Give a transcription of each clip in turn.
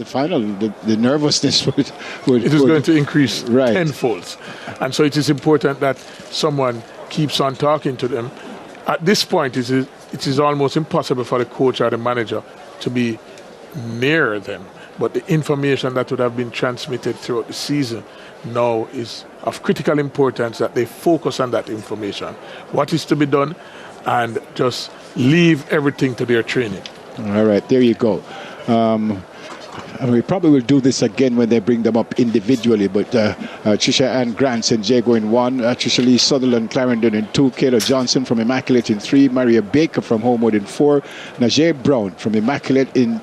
final, the nervousness would it is going to increase right. tenfold. And so it is important that someone keeps on talking to them. At this point, it is almost impossible for the coach or the manager to be near them. But the information that would have been transmitted throughout the season now is of critical importance that they focus on that information, what is to be done, and just leave everything to their training. All right, there you go. And we probably will do this again when they bring them up individually, but Trisha Ann Grant, St. Jago in 1, Trisha Lee Sutherland, Clarendon in 2, Kayla Johnson from Immaculate in 3, Maria Baker from Homewood in 4, Najee Brown from Immaculate in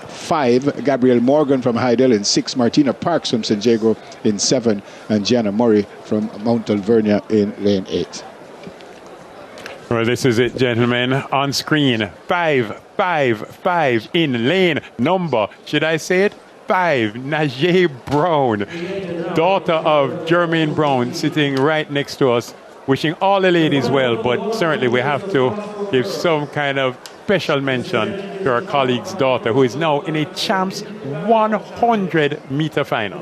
5, Gabrielle Morgan from Hydel in 6, Martina Parks from St. Jago in 7, and Gianna Murray from Mount Alvernia in lane 8. Well, this is it, gentlemen. On screen, 5 in lane number, should I say it? 5, Najee Brown, daughter of Jermaine Brown, sitting right next to us, wishing all the ladies well, but certainly we have to give some kind of special mention to our colleague's daughter, who is now in a champs 100-meter final.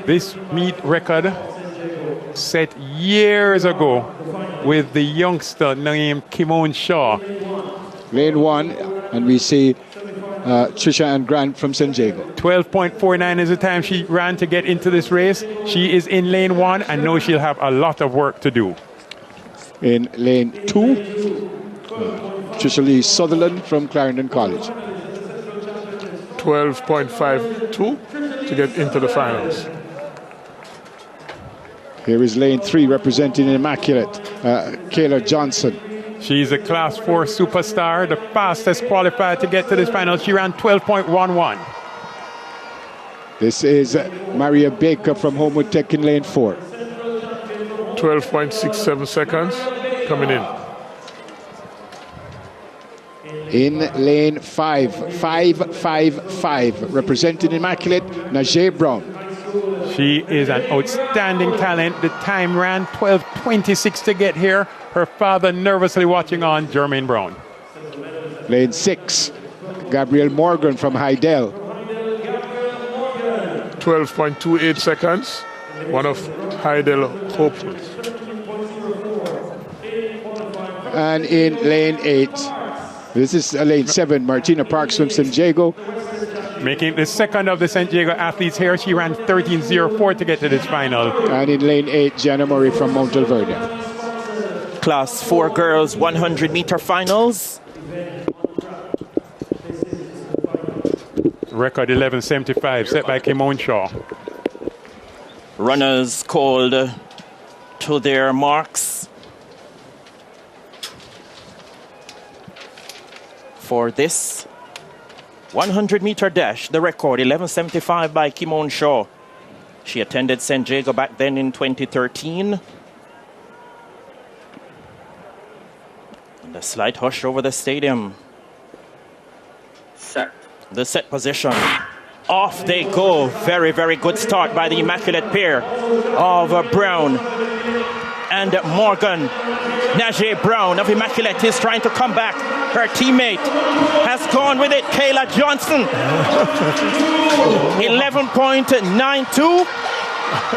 This meet record set years ago with the youngster named Kimon Shaw. Lane 1, and we see Trisha Ann Grant from St. Jago. 12.49 is the time she ran to get into this race. She is in lane 1 and knows she'll have a lot of work to do. In lane 2, Trisha Lee Sutherland from Clarendon College. 12.52 to get into the finals. Here is lane 3 representing Immaculate, Kayla Johnson. She's a Class 4 superstar, the fastest qualified to get to this final. She ran 12.11. This is Maria Baker from Homewood Tech in lane 4. 12.67 seconds coming in. In lane 5, 5 representing Immaculate, Najee Brown. She is an outstanding talent. The time ran 12.26 to get here. Her father nervously watching on, Jermaine Brown. Lane 6, Gabrielle Morgan from Hydel. 12.28 seconds. One of Hydel hopefuls. And in lane 8, this is lane 7, Martina Parks from St. Jago. Making the second of the St. Jago athletes here. She ran 13.04 to get to this final. And in lane 8, Gianna Murray from Mount Alvernia. Class 4 girls 100-meter finals. Record 11.75 set by Kimon Shaw. Runners called to their marks for this 100-meter dash. The record 11.75 by Kimon Shaw. She attended St. Jago back then in 2013. And a slight hush over the stadium. Set. The set position. Off they go. Very, very good start by the Immaculate pair of Brown and Morgan. Najee Brown of Immaculate is trying to come back. Her teammate has gone with it. Kayla Johnson. 11.92.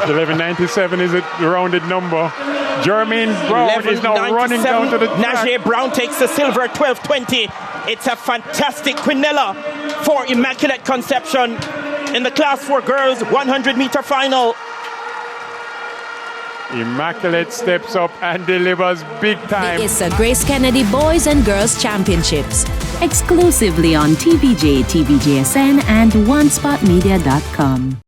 11.97 is a rounded number. Jermaine Brown is now running down to the track. Najee Brown takes the silver, 12.20. It's a fantastic quinella for Immaculate Conception in the Class 4 girls 100-meter final. Immaculate steps up and delivers big time. The Issa Grace Kennedy Boys and Girls Championships. Exclusively on TVJ, TVJSN, and OneSpotMedia.com.